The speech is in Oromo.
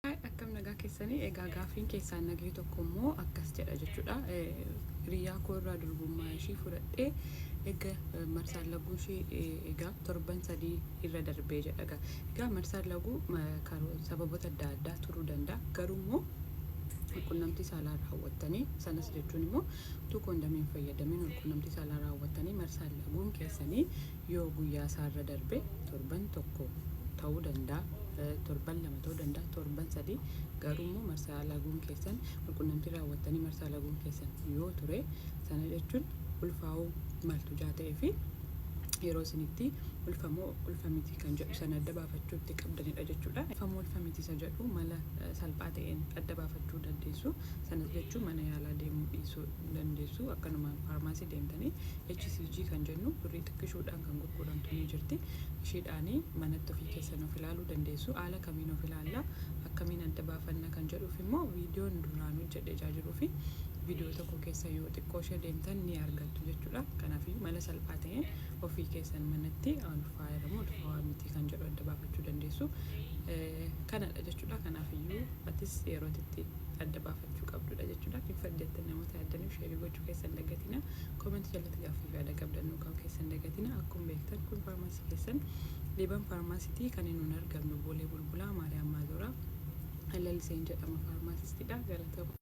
Akkam nagaa keessanii egaa gaafiin keessaan nagee tokko immoo akkas jedha jechuudha. Hiriyaa koo irraa durbummaa ishii fudhadhee egaa marsaan laguu ishii egaa torban 3 irra darbee jedha. Egaa marsaan laguu sababoota adda addaa turuu danda'a. Garuu immoo qunnamtii saalaa raawwattanii sanas jechuun immoo utuu koondamiin fayyadamiin qunnamtii saalaa raawwattanii marsaan laguun keessanii yoo guyyaa isaarra darbe torban tokko ta'uu danda'a. Torban 2 ta'uu danda'a, torban 3 garuu immoo marsaa laguun keessan qunnamtii raawwattanii marsaa laguun keessan yoo ture sana jechuun ulfaa'uu maltu ta'ee fi yeroo isinitti ulfamiti kan jedhu sana adda baafachuutti qabdanidha jechuudha. Ulfamoo ulfamiti isa jedhu mala salphaa ta'een adda baafachuu dandeessu. Sanas jechuun mana yaalaa deemuu dhiisuu dandeessu. Akkanumaan faarmaasii deemtanii HCG kan jennu birrii xiqqishuudhaan kan gurguramtu ni jirti. Ishiidhaanii manatti ofii keessan of ilaaluu dandeessu. Haala kamiin of ilaallaa akkamiin adda baafanna kan jedhuuf immoo viidiyoon duraan hojjedhee jiruu fi viidiyoo tokko keessa yoo xiqqoo ishee deemtan ni argattu jechuudha. Kanaaf mala salphaa ta'een ofii keessan manatti ulfaa'aa miti kan jedhu adda baafachuu dandeessu. Kanadha jechuudha. Kanaaf iyyuu atis yerootti adda baafachuu qabdudha jechuudha. Fardettan namoota yaadaniif sheerii gochuu keessan dagatina. Koomentii jalatti gaaffii yaada qabdannuu qabu keessan dagatina. Akkuma beektan kun faarmaasii keessan Liban faarmaasiitii kan inni argamnu Boolee Bulbulaa Maariyaam Maazoraa Alaliseen jedhama faarmaasistiidha. Galatooma.